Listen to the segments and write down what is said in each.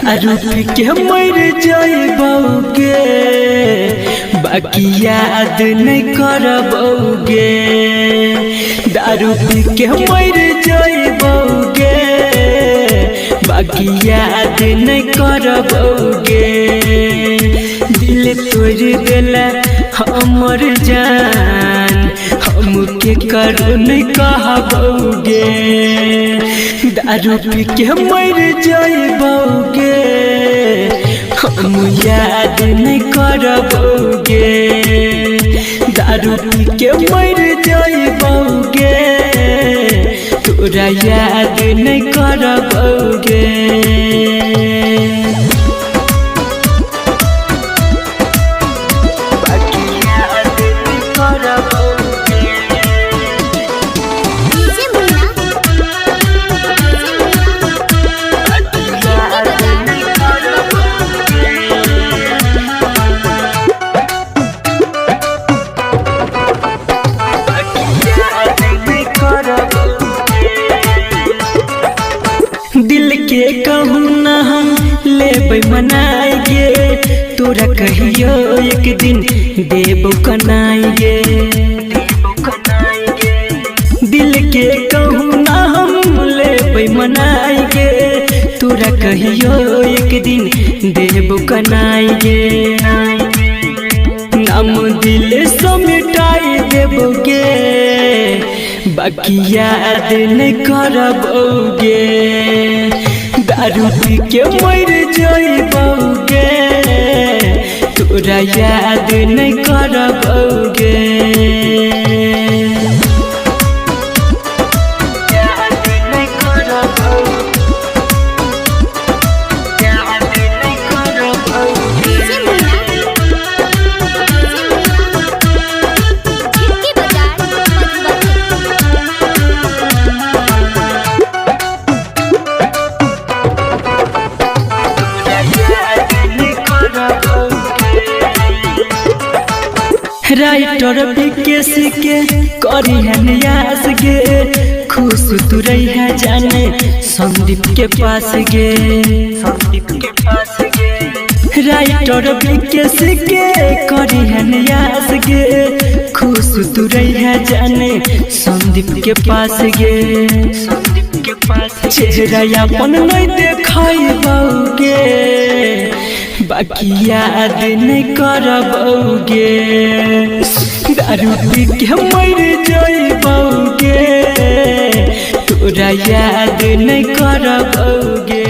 दारू पी के मर जाइबोगे बाकी याद नहीं करबोगे। दारू पी के मर जाइबोगे बाकी याद नहीं करबोगे। दिल तोड़ देला हमर जान हमके करो नहीं कहबोगे। दारू पी के मर जाइबोगे हम याद नहीं करबोगे। दारू पी के मर जाइबोगे तोरा याद नहीं करबोगे। दिल के कहूँ न हम लेबै मनाएंगे तोरा कहियो एक दिन देबो कनाएंगे। दिल के कहूँ न हम लेबै मनाएंगे तोरा कहियो एक दिन देबो कनाएंगे। नाम दिल से मिटाई देबोगे बाकी याद नहीं करबोगे। दारू पी के मर जाइबोगे तोरा याद नहीं करबोगे। राइटर विकेश के करी है नियास गे खुश तू रही है जाने संदीप के पास गे। राइटर विकेश के करी है नियास गे खुश तू रही है जाने संदीप के पास गे। चेहरा अपन नहीं देखाइबोगे बाकी याद नहीं करबोगे। दारू पी के मर जाइबोगे तोरा याद नहीं करबोगे।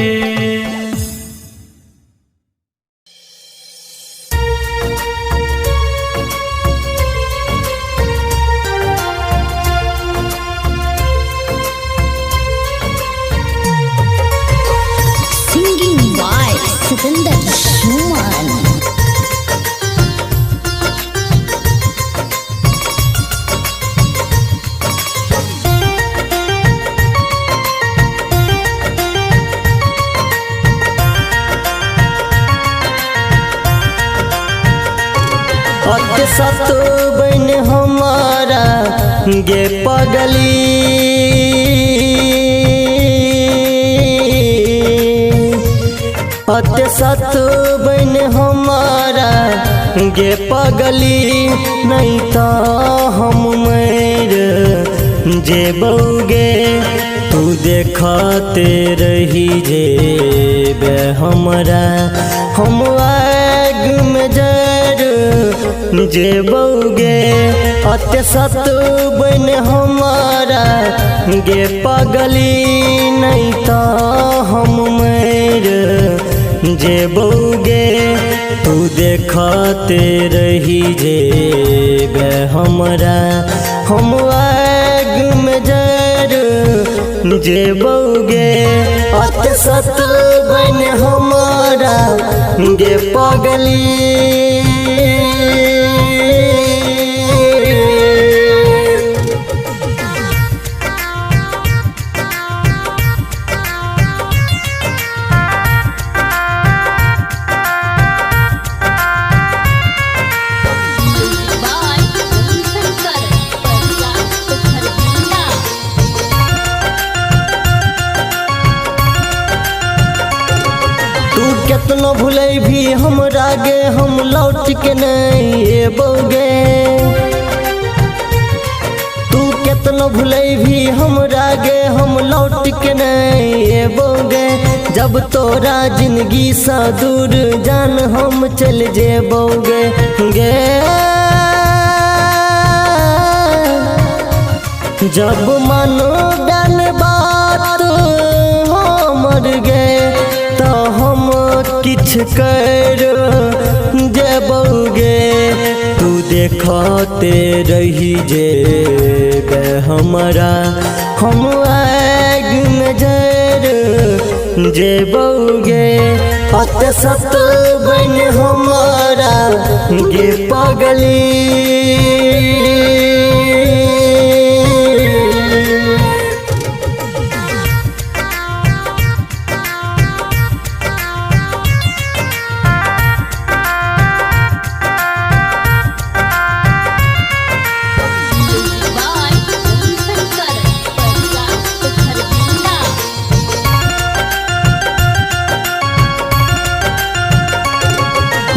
सत बन हमारा गे पगली अत्य सत बन हमारा गे पगली नहीं तो हम मर जेबोगे। तू देखते रही जेबे हमरा हम आग में जर जेबोगे। अत्य सत बन हमारा गे पगली नहीं तो हम मर जेबोगे। तू देखते रही जेबे हमरा हम आग में जर जेबोगे। अत्य सत बन हमारा गे पगली केतनो भूले भी हमरा गे हम लौट के नहीं एबोगे। तू केतनो भूले भी हमरा गे हम लौट के नहीं एबोगे। जब तोरा जिंदगी सा दूर जान हम चल जेबोगे गे। जब मानो डन बात हमर गे तो हम किछ कर जेबोगे। तू देखते रही जे हमारा हम आग नजर जेबोगे। अत सत बन हमारा गे पगली।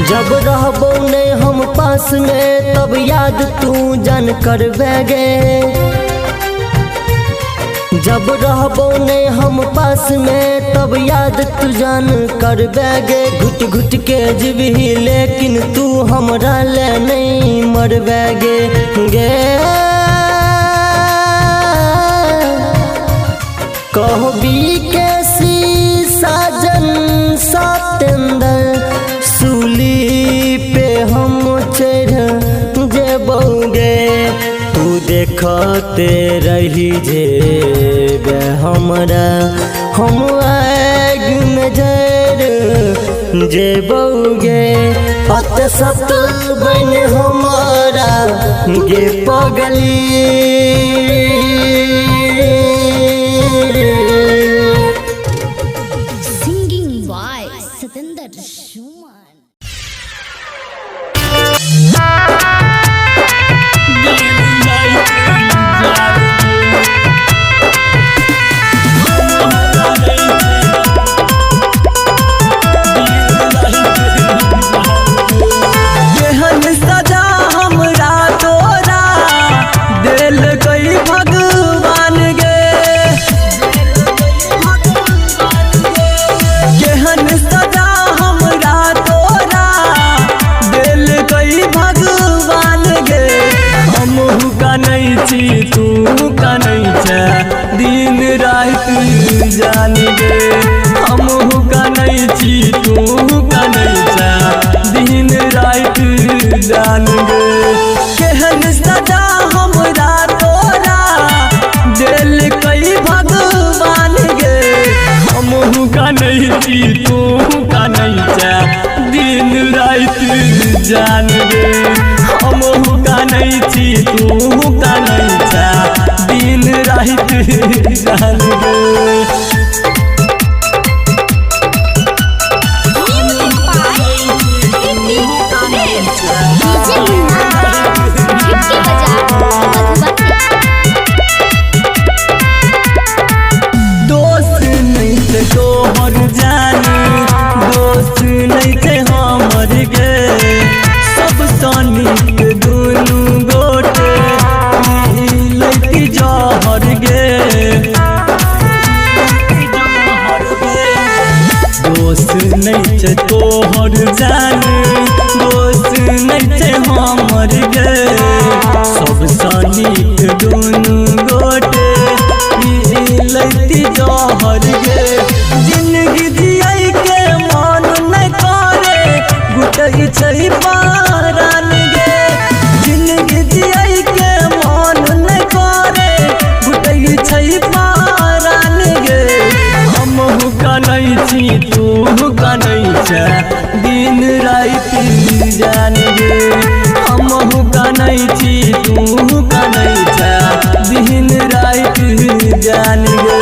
जब रहबो ने हम पास में तब याद तू जान कर बैगे। जब रहबो ने हम पास में तब याद तू जान कर बैगे। घुट घुट के जीवी लेकिन तू हमरा ले नहीं मर बैगे गे। कहबी के सी साजन सतेंद्र सूली पे हम चढ़ जेबोगे। तू देखते रही जे हमरा हम आग नजर जेबोगे। अत सत बन हमारा गे पगली। Singing by Satendra Shuman. केहन सजा हमरा तोरा दिल गई भगवान गे। केहन सजा हमरा तोरा दिल गई भगवान गे। हमहू कानै छी तू कानै छै दिन रात जान गे। हमहू कानै छी तू कानै छै दिन रात जान गे। केहन सजा हमरा तोरा दिल कई भगवान गे। हमहू कानै छी तू कानै छै दिन रात जान गे। हमहू कानै छी तू कानै छै दिन रात जान गे। दोस्त नहीं थे तोहर जान, दोस्त नहीं थे हमर गे। सब सनिक दुनू गोटे लैती जहर गे। दोस्त नहीं थे तोहर जान, दोस्त नहीं थे हमर गे। सब सनिक दुनू गोटे लैती जहर गे। जिंदगी जियै के मन नहीं करे गुटै छै पारान गे। जिंदगी जियै के मन नहीं करे गुटै छै पारान गे। हमहू कानै छी तू कानै छै दिन रात जान गे। हमहू कानै छी तू कानै छै दिन रात जान गे।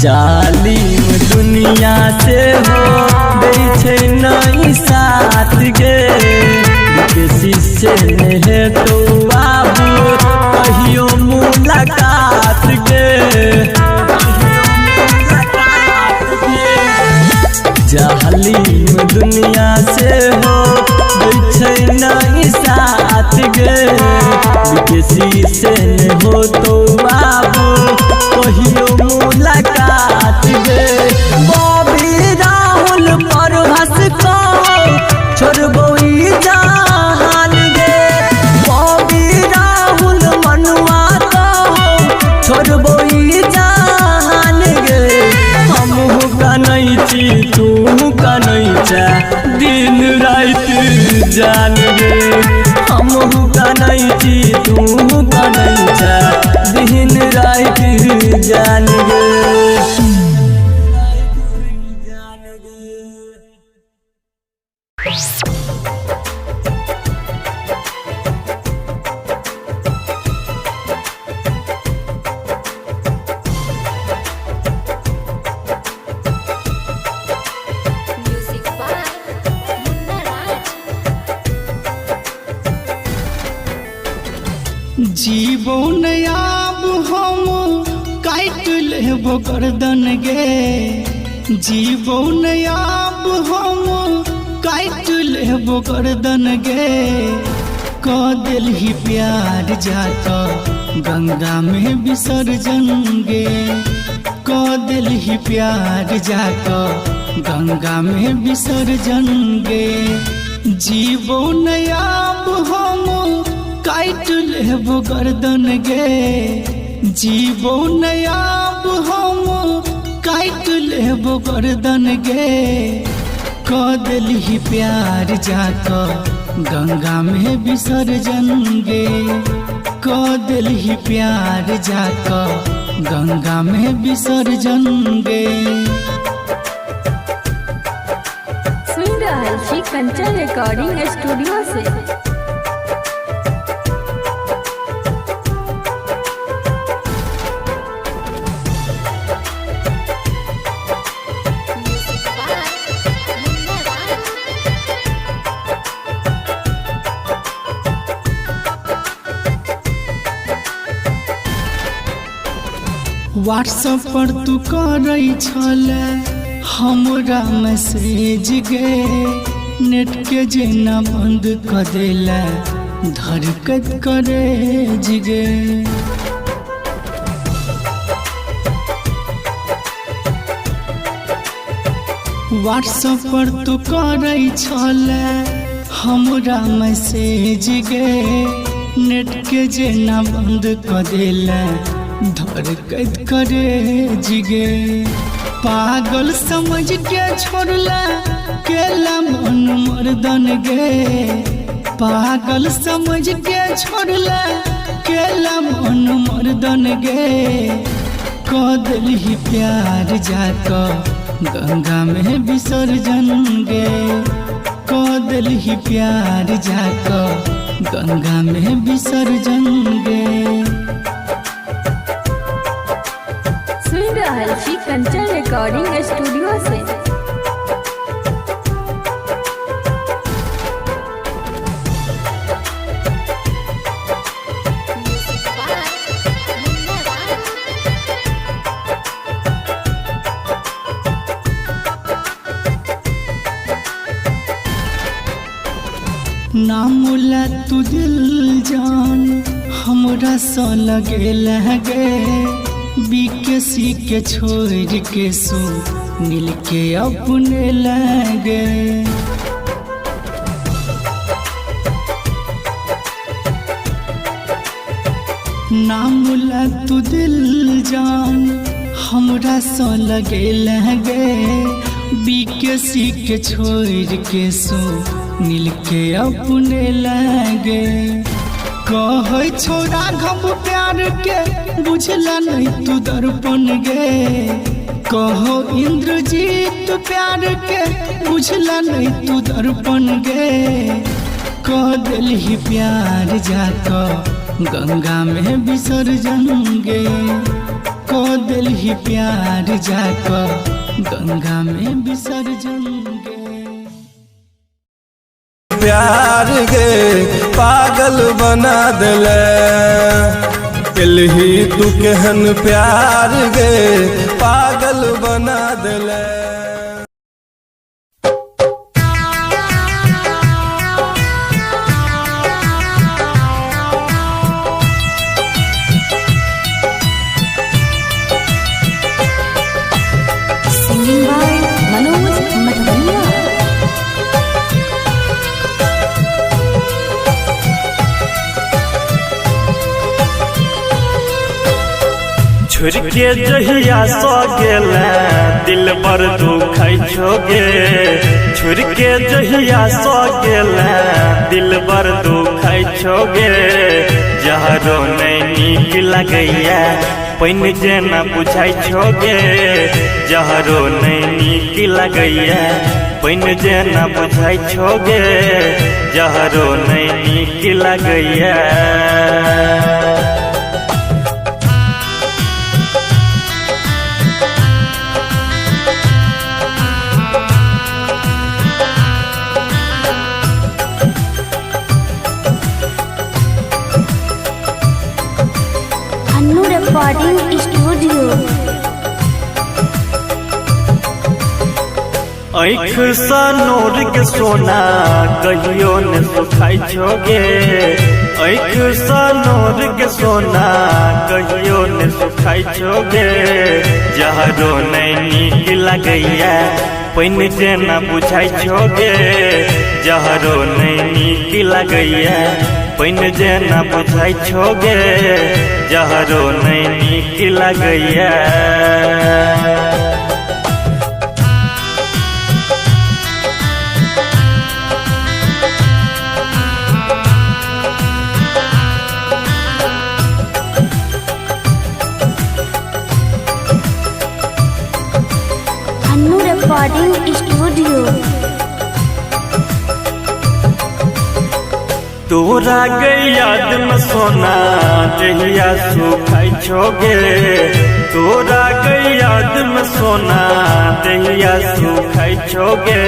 जालिम दुनिया से हो गई छे नई साथ गे किसी से नहीं तो आबू कहियो मुलाकात गे जालिम दुनिया से हो गई छे नई साथ गे किसी से नहीं हो तो आबू कहियो मुलाकात गे बॉबी राहुल पर हंस को छोड़बो ई जहान गे बॉबी राहुल मनुआ को छोड़बो ई जहान गे हमहू कनै छी तू कनै छे दिन रात जान गे हमहू कनै छी तू कनै छे दिन रात जान गे Music by Munna Raj. जीवन आब हम काट लेबो गर्दन गे जीवन आब हम काट लेबो गर्दन गे क दिलही प्यार जात गंगा में विसर्जन गे क दिलही प्यार जात गंगा में विसर्जन गे जीवन आब हम काट लेबो गर्दन गे जीवन आब हम काट लेबो गर्दन गे क दिलही प्यार जाक गंगा में विसर्जन गे क दिलही प्यार जाक गंगा में विसर्जन गे सुन रहल छी कंचन रिकॉर्डिंग स्टूडियो से। Music by Munna Raj. WhatsApp पर तू करै छले हमरा मैसेज गे नेट के जेना बंद क देला धड़कत करे जिगे व्हाट्सएप पर तू करै छले हमरा मैसेज गे नेट के जेना बंद क देला धड़कत करे जिगे पागल समझ के छोड़ला केला मन मर्दन गे पागल समझ के छोड़ला केला मन मर्दन गे क दिलही प्यार जाक गंगा में विसर्जन गे क दिलही प्यार जाक गंगा में विसर्जन गे सुन रहल छी कंचन रिकॉर्डिंग स्टूडियो से। Music by Munna Raj. नामुला तू दिल जान हमरा सा लगे लगे बीकेसी के छोड़ के सो मिल के अपने लगे नामुला तू दिल जान हमरा सा लगे लगे बीकेसी के छोड़ के सो मिल के अपने लगे कहे छोड़ा घम प्यार के बुझला नहीं तू दर्पण गे कहो इंद्रजीत प्यार के बुझला नहीं तू दर्पण गे कह दिलही प्यार जाक गंगा में विसर्जन गे को दिल ही प्यार जाकर गंगा में विसर्जन गे। प्यार गे पागल बना दिले दिल ही तू केहन प्यार गे पागल बना दिले। Singing by Manoj Madhwaliya. छोड़ के जहिया सो गेला दिल बर दुखाई छोगे। छोड़ के जहिया सो गेला दिल बर दुखाई छोगे। जहरो नहीं नीक लगैया पैन जेना बुझाई छोगे। जहरो नहीं नीक लगैया पैन जेना बुझाई छोगे। जहरो नहीं नीक लगैया। Annu recording studio. आँख सा नूर के सोना कहियो न सुखाई छोगे। आँख सा नूर के सोना कहियो न सुखाई छोगे। जहरो नहीं नीक लगैया पैन जेना बुझाई छोगे। जहरो नहीं नीक लगैया पैन जेना बुझाई छोगे। जहरो नहीं नीक लगैया। Annu recording studio. तोरा गई याद में सोना जहिया सुखाई छोगे। तोरा गई याद में सोना जहिया सुखाई छोगे।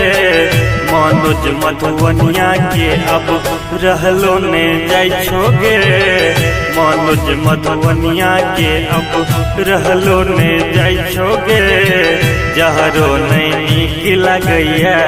मनोज मधुबनिया के अब रहलो ने जाई छोगे। मनोज मधुबनिया के अब रहलो ने जाई छोगे। जहरो नहीं नीक लगैया।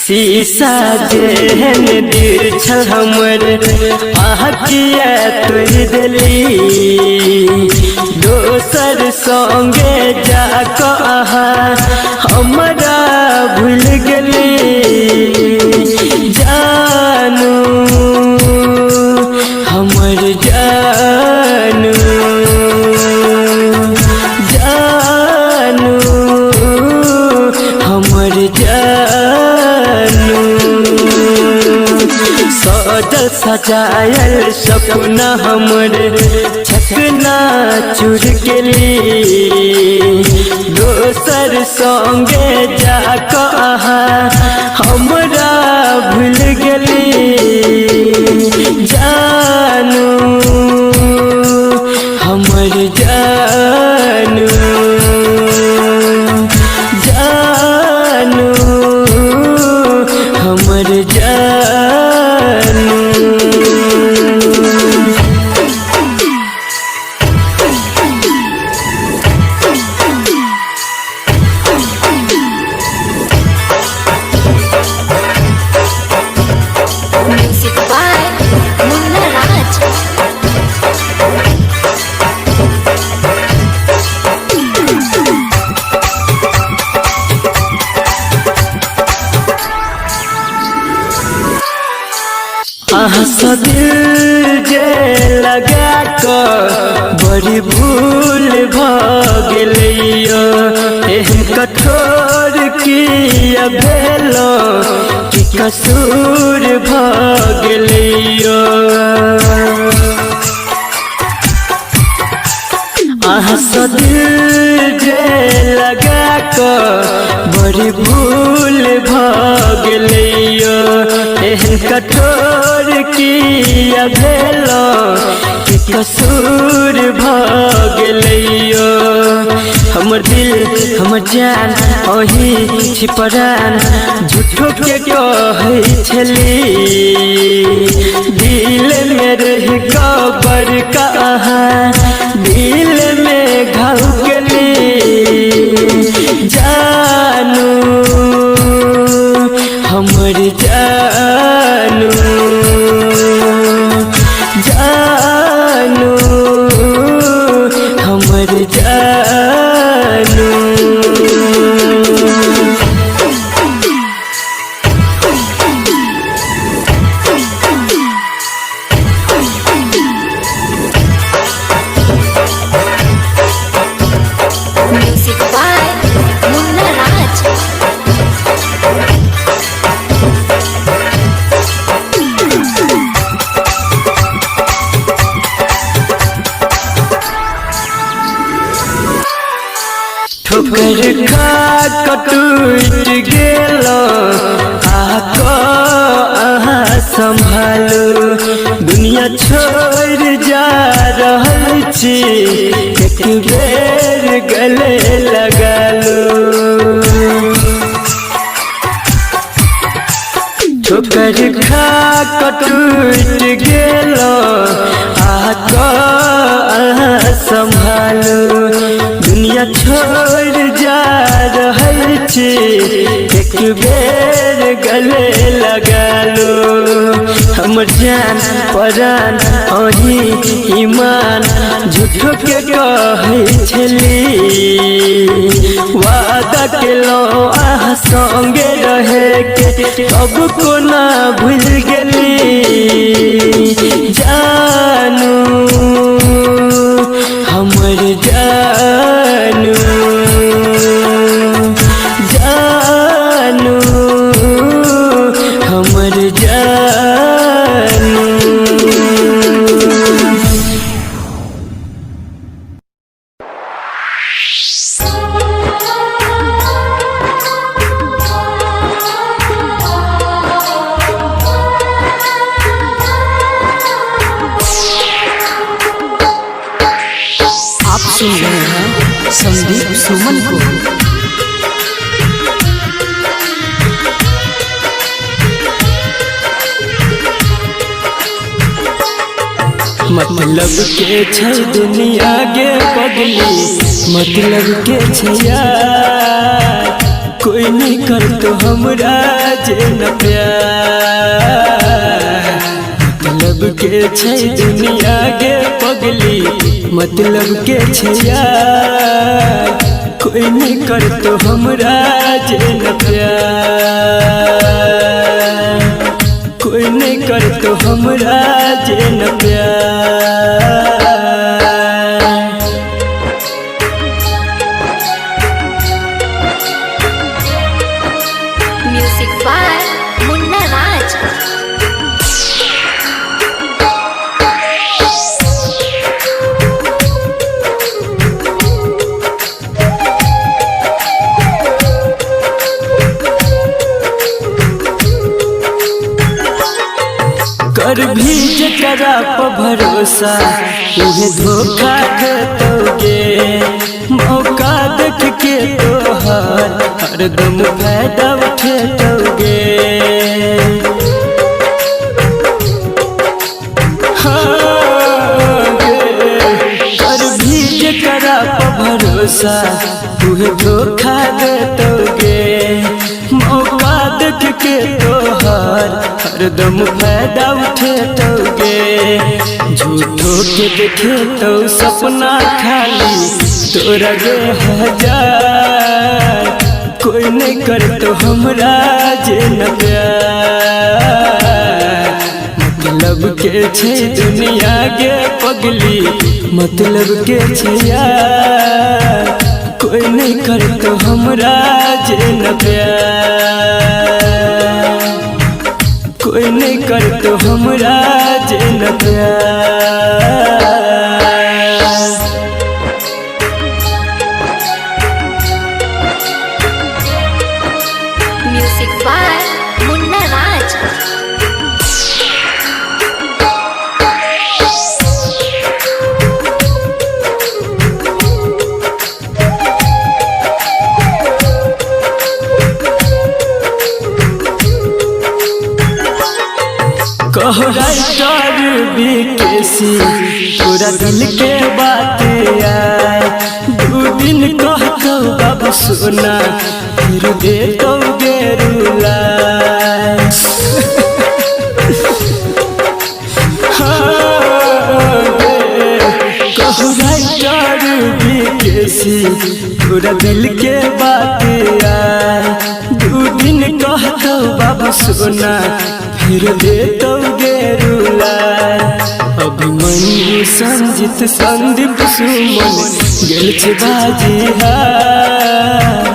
शीशा जेहन दिल छल हमर आँखिया तोड़ देली। दोसर संगे जाकऽ अहाँ हमरा भूल गेली। जानू हमर जानू जानू हमर जानू। सजल सजायल सपना हमर छकना चूर गेली। दोसर संगे जाकऽ अहाँ हमरा भूल गेली। जानू हमर जानू जानू हमर जानू। म्यूजिक बाय मुन्ना राज। अहाँ सँ दिल जे लगा कऽ बड़ी भूल भऽ गेलैया। एहन कठोर किया भेलो कि कसूर भगलियो दिल जे लगा कर बड़ी भूल भगलियो एहन कठोर किया भेलो कि कसूर भगलियो हमर दिल हमर जान ओही छिपरान झूठो के कहै छली दिल में रह कबर कहाँ दिल में घाव गली जानू हमर जानू जानू हमर जानू Music by Munna Raj. ठोकर खा कटूट गेलो आको अहाँ संभालो दुनिया छोड़ जा रहल छी एक बेर गले लगा लो ठोकर खा कटूट गेलो आको अहाँ संभालो दुनिया छोड़ जा रहल छी एक बेर गले लगा लो हमर जान परान ओही ईमान झूठो के कहै छली वादा केलो आहा संगे रहे के अब कोना भूल गेली जानू हमर जानू जानू हमर जानू आप सुन रहे हैं संदीप सुमन को। मतलब के छै दुनिया के पगली मतलब के छै यार कोई नहीं कर तो हमरा जे न प्यार मतलब के छै दुनिया के पगली मतलब के छै यार कोई नहीं कर तो हमरा जे न प्यार कोई नहीं कर तो हमरा जे न प्यार Music by Munna Raj. कर भी जकरा पर भरोसा उन्हें धोखा देतोगे मौका देख के तोहर हरदम फायदा उठेतोगे कर भी जकरा पर भरोसा उन्हें धोखा देतोगे मौका देख के तोहर हरदम फायदा उठेतोगे झूठो के देखे तो सपना खाली तोरा गे हजार कोई नहीं कर तो हमरा जे न प्यार मतलब के छै दुनिया के पगली मतलब के छै यार कोई नहीं कर तो हमरा जे न प्यार, कोई नहीं कर तो हमरा जे न प्यार। म्यूजिक बाय मुन्ना राज। कह राइटर बीकेसी पूरा दिल के बात आए, 2 दिन कह तो बाबू सोना फिर दे तो गेरुला। कह राइटर बीकेसी पूरा दिल के बात आए, 2 दिन कह तो बाबू सोना फिर दे तो गेरुला। अभिमन्यु संजित संदीप सुमन गेल छे बाजी हार,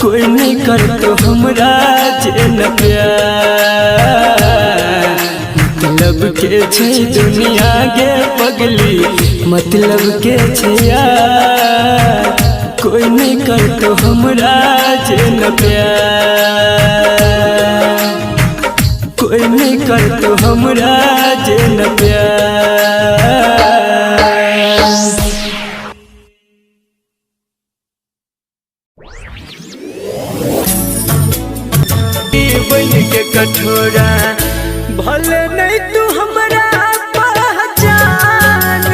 कोई नहीं कर तो हमरा जे न प्यार। मतलब के छे दुनिया गे पगली, मतलब के छे यार, कोई नहीं कर तो हमरा जे न प्यार, कोई नहीं कर तो हमरा जे न प्यार। बन के कठोरा भले नहीं तू हमरा पहचान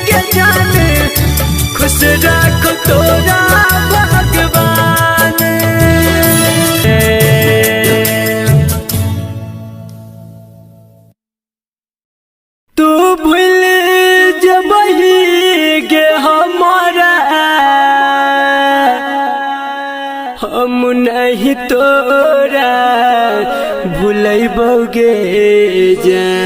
के जान, खुश रखो तोरा भगवान। तू भूल जबही गे हमारा, हम नहीं तोरा भूलैबोगे जान।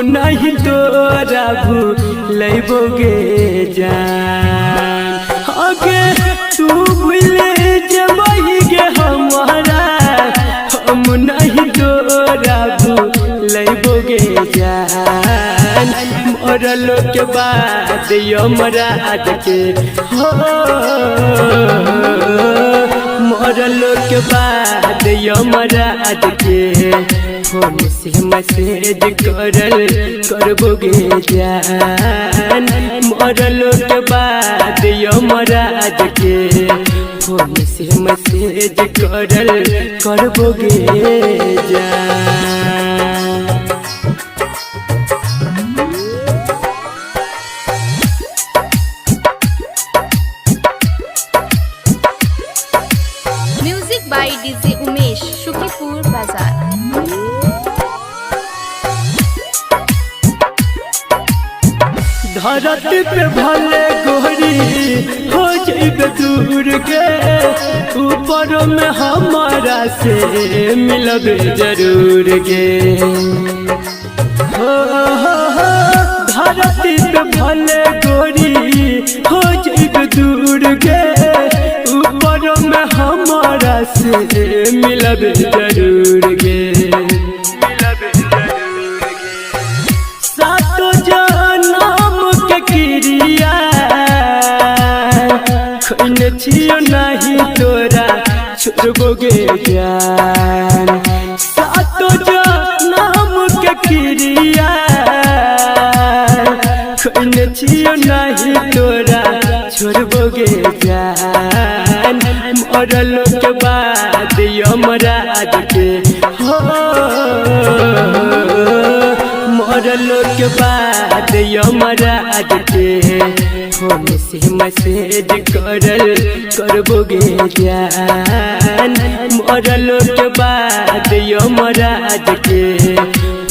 नहीं तोरा भूलैबोगे जान, आगे तू भूल जबही गे हमारा, हम नहीं तोरा भूलैबोगे जान। मरलो के बाद यमराज के हो, मरलो के बाद यमराज के फोन से मैसेज करबोगे जान। मरलो के बाद यमराज के फोन से मैसेज करबोगे जान। Music by DJ Umesh, Shukipur Bazar. धरती पे भले गोरी हो जाइबे दूर के, ऊपर में हमारा से मिलबे जरूर गे। हो धरती पे भले गोरी हो जाइबे दूर के, ऊपर में हमारा से मिलबे जरूर गे। सातो जनम के क्रिया खैने छियो नहीं तोरा छोड़बोगे जान। सातो जनम के क्रिया खैने छियो नहीं तोरा छोड़बोगे जान। मरलो के बाद यमराज के हो, मरलो के बाद यमराज के फोन से मैसेज करबोगे जान मरलो के बाद यमराज के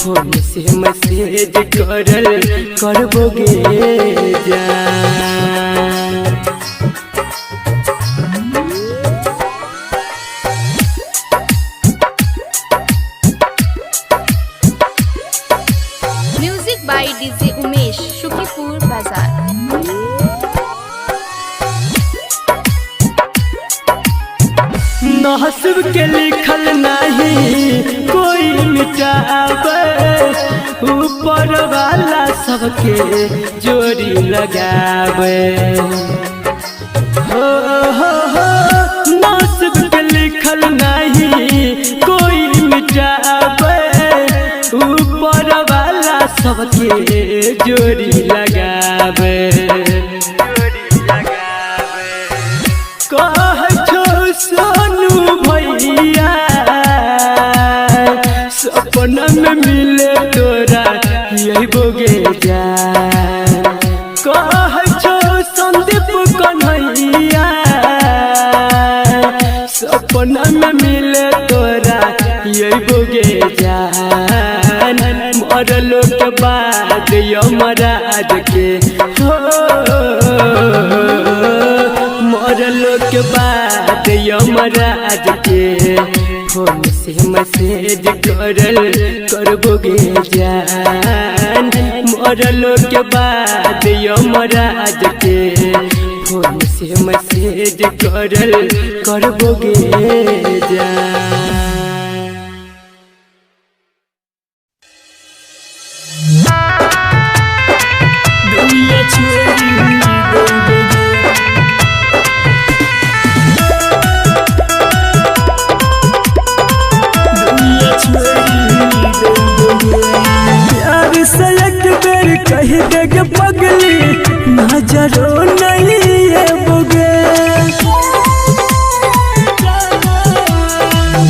फोन से मैसेज करबोगे जान। Music by DJ Umesh Shukipur Bazar. नसीब के लिखल नहीं कोई मिटावे ऊपर वाला सबके जोड़ी लगावे हो नसीब के लिखल नहीं कोई मिटावे ऊपर वाला सबके जोड़ी लगावे सोनू भैया सपना में मिले तोरा यही बोगे जान कह छो संदीप कन्हैया सपना में मिले तोरा यही बोगे जान मरलो के बाद यमराज के हो मरलो के बाद यमराज के फोन से मैसेज करबोगे जान मरलो के बाद यमराज के फोन से मैसेज करबोगे जान। दुनिया छोड़ी प्यार से एक बेर कह देगे पगली नजरों नहीं है बोगे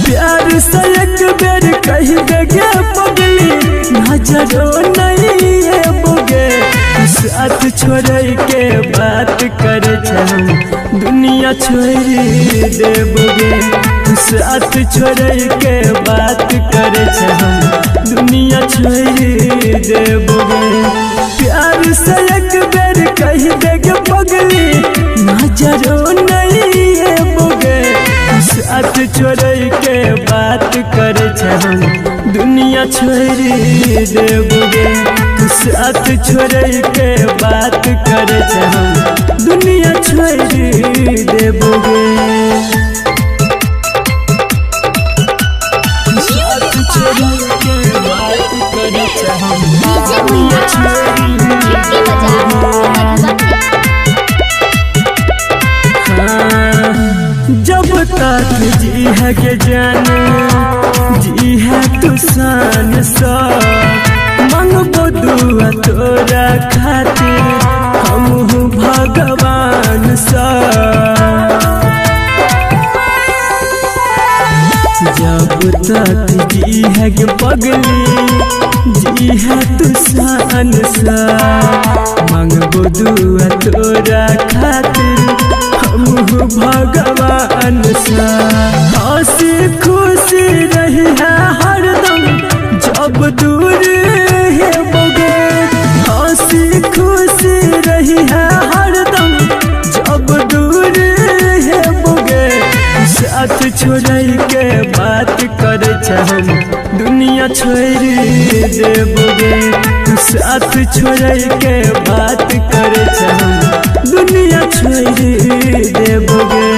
प्यार से एक बेर कह देगे पगली नजरों नहीं है बोगे साथ छोड़ के बात कर दुनिया छोड़ी देबोगे साथ छोड़ के बात कर दुनिया छोड़ी देबोगे प्यार से एक बेर कह देगे पगली नजरों नहीं है बोगे साथ छोड़ के बात कर दुनिया छोड़ी देबोगे साथ छोड़ के बात कर दुनिया छोड़ी देबोगे साथ छोड़ के बात कर दुनिया छोड़ी जब तक जी है के जाने जी है तू शान सा मंगबो दुआ तोरा खातिर हम भगवान सा जब तक जी है के पगली जी है तू शान सा मंगबो दुआ तोरा खातिर हम भगवान सा हंसी खुशी रही है हरदम जब दूर है बोगे हंसी खुशी रही है हरदम जब दूर है बोगे साथ छोड़ के बात कर दुनिया छोड़ी देबोगे साथ छोड़ के बात कर दुनिया छोड़ी देबोगे।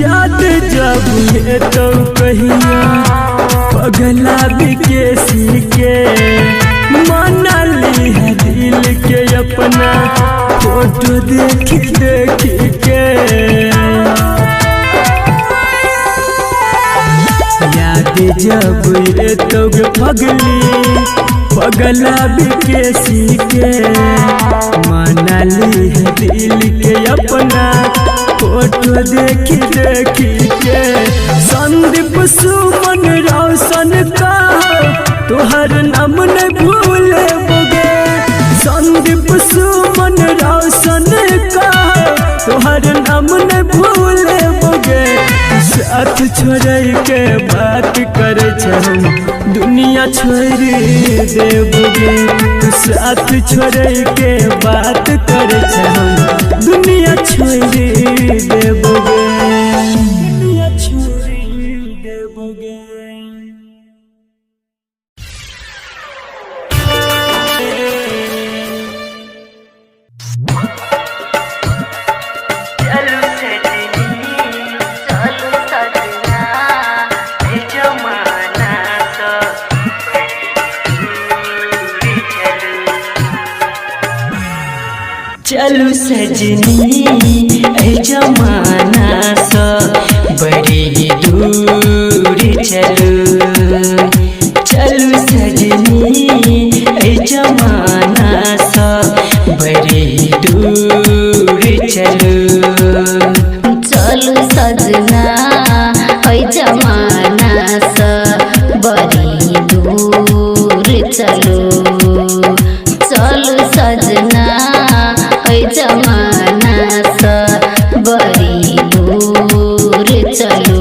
याद जब है तो कहिया पगला बिकेसी के मना ली है दिल के अपना फोटो देख देख के याद जब है तो पगली पगला विकेसी के मनाली है दिल के अपना फोटो देखी देखी के संदीप सुमन रोशन का तोहर नाम न भूले बोगे संदीप सुमन रोशन का तोहर नाम न भूले बोगे साथ छोड़ के बात करे हम दुनिया छोड़ देबोगे साथ छोड़ के बात करे हम दुनिया छोड़ देबोगे दुनिया छोड़ देबोगे। चलू सजनी ऐ जमाना सा बड़ी दूर चलू चलू सजनी ऐ जमाना सा बड़ी दूर चलू चलू सजना ऐ जमाना सा बड़ी दूर चलू चलू सजना जमाना सा बड़ी दूर चलो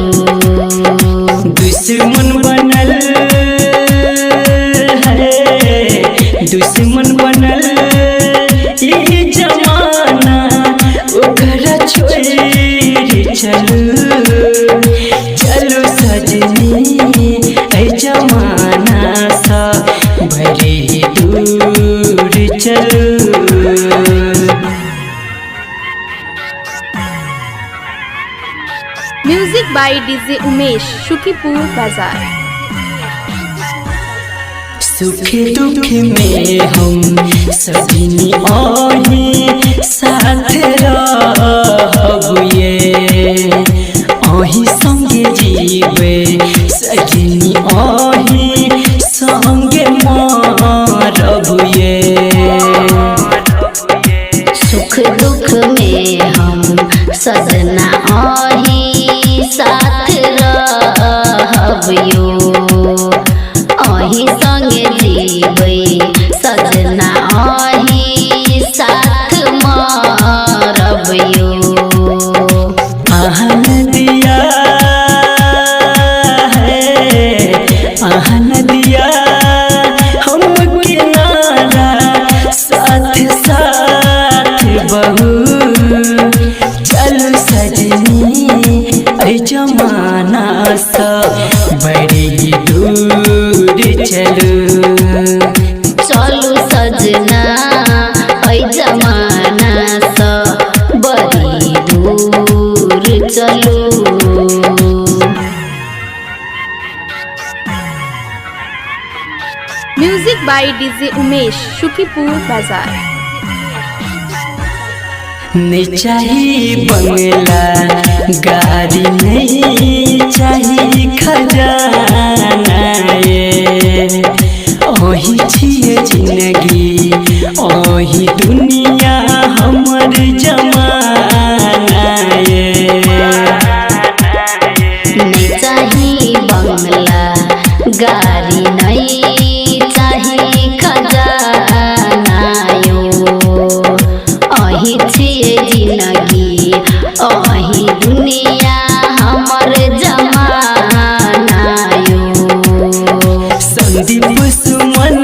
दुश्मन बनल है दुश्मन बनल ये जमाना ओकरा छोड़ चलो चलो सजनी ऐ जमाना सा बड़ी दूर चलो। Music by DJ Umesh Shukipur Bazar. सुख दुख में हम सजनी आही साथ रहबुए आही संगे जीवे सजनी आही संगे मारबुए सुख दुख में हम सजना आही साथ रहबियो आही संगे जीबै सजना आही साथ मारबियो आहन दिया है आहन दिया हम किनारा साथ साथ बहू चल सजनी ऐ जमाना सा बड़ी दूर चलो चलू सजना ऐ जमाना सा बड़ी दूर चलो music by DJ Umesh Shukipur Bazar. नहीं चाहिए बंगला गाड़ी नहीं चाहिए खजाना ये ओही छिए जिंदगी ओही दुनिया हमर जमाना ये नहीं चाहिए बंगला गाड़ी नहीं चाहिए खजाना यो अही छिए जिंदगी अही दुनिया हमर जमाना यो संदीप सुमन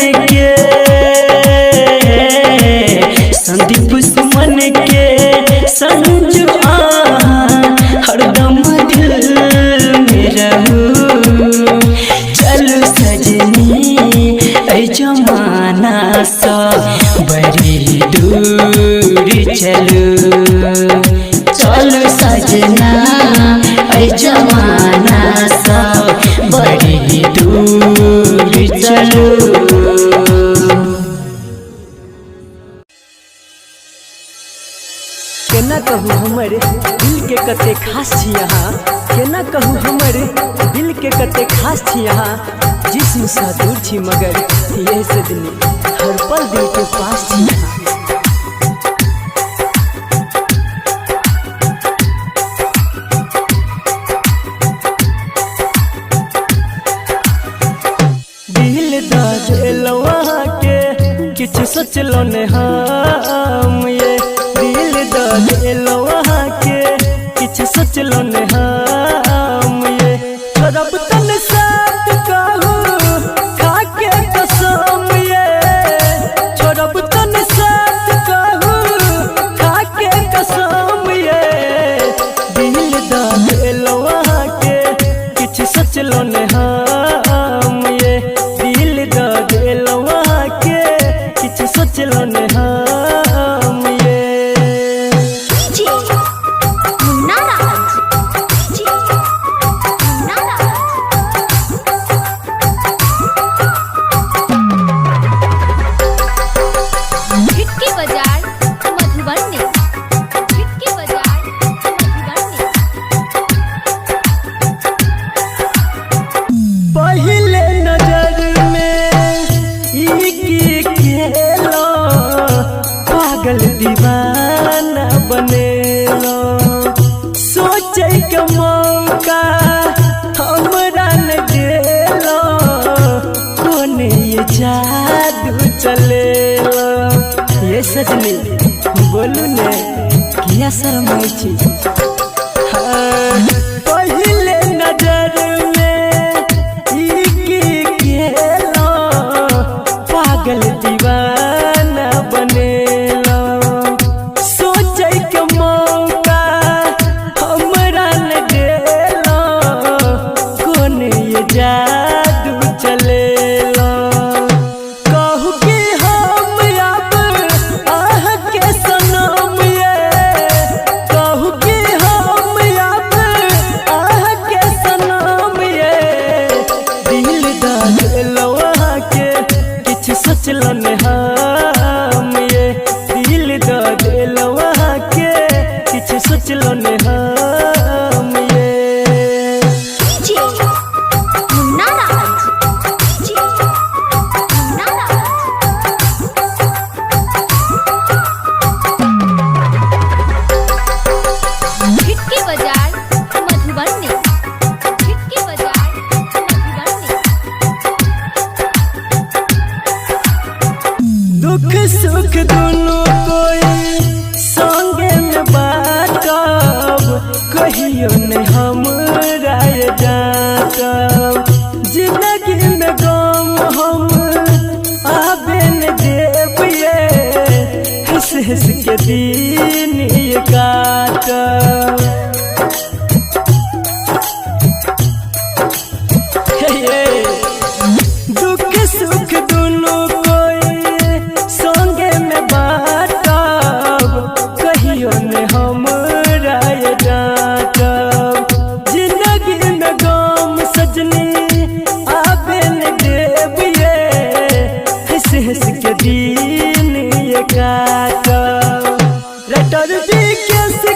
के संजू हरदम दिल में रहू चलो सजनी ऐ जमाना सा बड़ी दूर चलो चलो सजना ऐ जमाना सा बड़ी दूर चलो। केना कहूँ हमर दिल के कते खास छी यहाँ, केना कहूँ हमर दिल के कते खास छी यहाँ। जिस्म सा दूर छी मगर ये सदनी हर पल दिल के पास छी यहाँ। किछ सोचलो ने हम ये दिल दिलो वहाँ के, किछ सोचलो ने हम ये। छोड़ब तन साथ कहूँ खाके कसम ये, छोड़ब तन साथ कहूँ खाके कसम ये। दिल दिलो वहाँ के, किछ सोचलो ने हम ये। दिल दिलो वहाँ के, किछ सोचलो ने हम ये। भिटकी बाजार मधुबनी, भिटकी बाजार मधुबनी। पहले नजर में ई खेलो, पागल दीवाना बनेलो। सोचे के मौका हमरा न देलो, कोने ये जादू चलेलो। ये सजनी बोलू ने किया शर्माई छी। पहले नजर में ई खेलो, पागल दीवाना बनेलो। सोचे के मौका हमरा न देलो, कोने ये जादू चलेलो। कहू कि हम अब आह के सनम ये, कहू कि हम अब आह के सनम ये। दिल दिलो वहाँ के, किछ सोचलो ने हम ये। दिल दिलो वहाँ के, किछ सोचलो ने हम ये। भिटकी बाजार मधुबनी, भिटकी बाजार मधुबनी। दुख सुख दोनों कोई संगे में बाटब, कहियो ने हमरा डांटब। जिंदगी में गम हम आबे न देब ये, हंस हंस के दिन ये काटब। दुख सुख दोनों कोई संगे में बाटब, कहियो ने हमरा डांटब। जिंदगी में गम सजनी आबे न देब ये, हंस हंस के दिन ये काटब। रटर भी कैसे